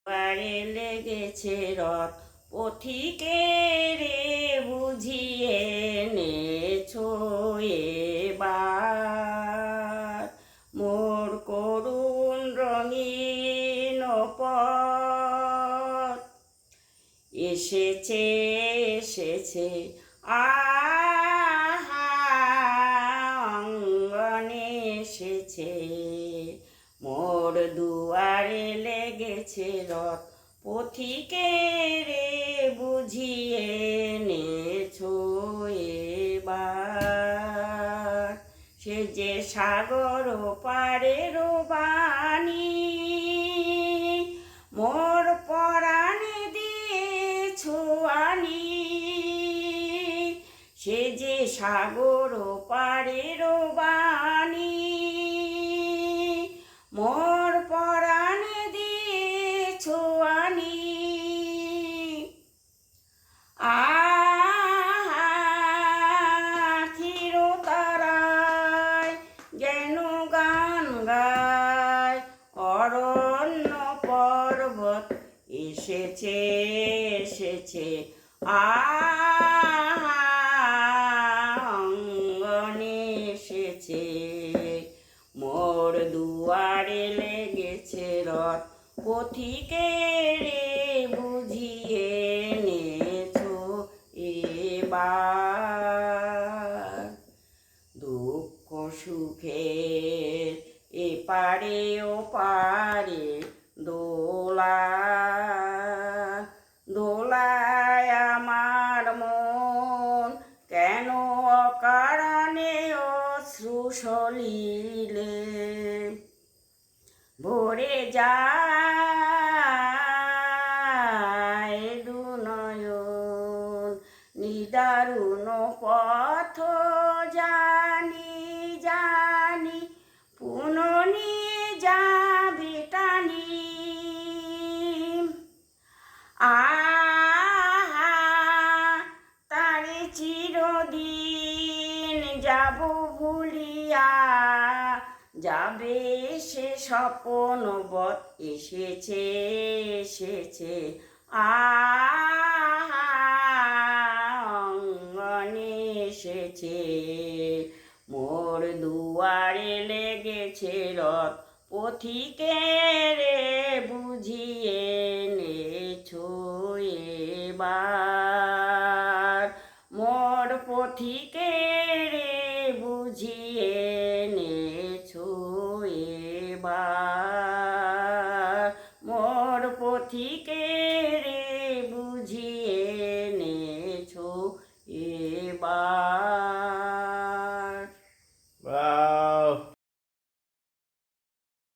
পারে লেগেছে রথ পথিকের বুঝিয়ে এনেছো এবার মোর করুণ রঙিন পথ এসেছে এসেছে অঙ্গনে এসেছে মোর দুয়ারে লেগেছে রথ পথিকের বুঝিয়ে এনেছো এবার সে যে সাগর পারের বাণী মোর পরাণে দিয়েছো আনি সে যে সাগর পারের বাণী মোর পরাণে দিয়েছো আনি আখির তারায় যেন গান গায় অরণ্য পর্বত এসেছে এসেছে অঙ্গনে এসেছে মোর দুয়ারে লেগেছে রথ পথিকের বুঝিয়ে এনেছো এবার দুঃখ সুখের এপারে ওপারে দোলা দোলায় আমার মন কেন অকারণে অশ্রু সলিলে ভরে যায় দু নয়ন নিদারুণ পথ জানি জানি পুননি যাবে টানি তারে চিরদিন যাব ভুলিয়া যাবে সে স্বপনবৎ এসেছে এসেছে অঙ্গনে এসেছে মোর দুয়ারে লেগেছে রথ পথিকের বুঝিয়ে এনেছো এবার মোর পথিকের বুঝিয়ে এনেছো এবার মোর পথিকের বুঝিয়ে এনেছো এবার।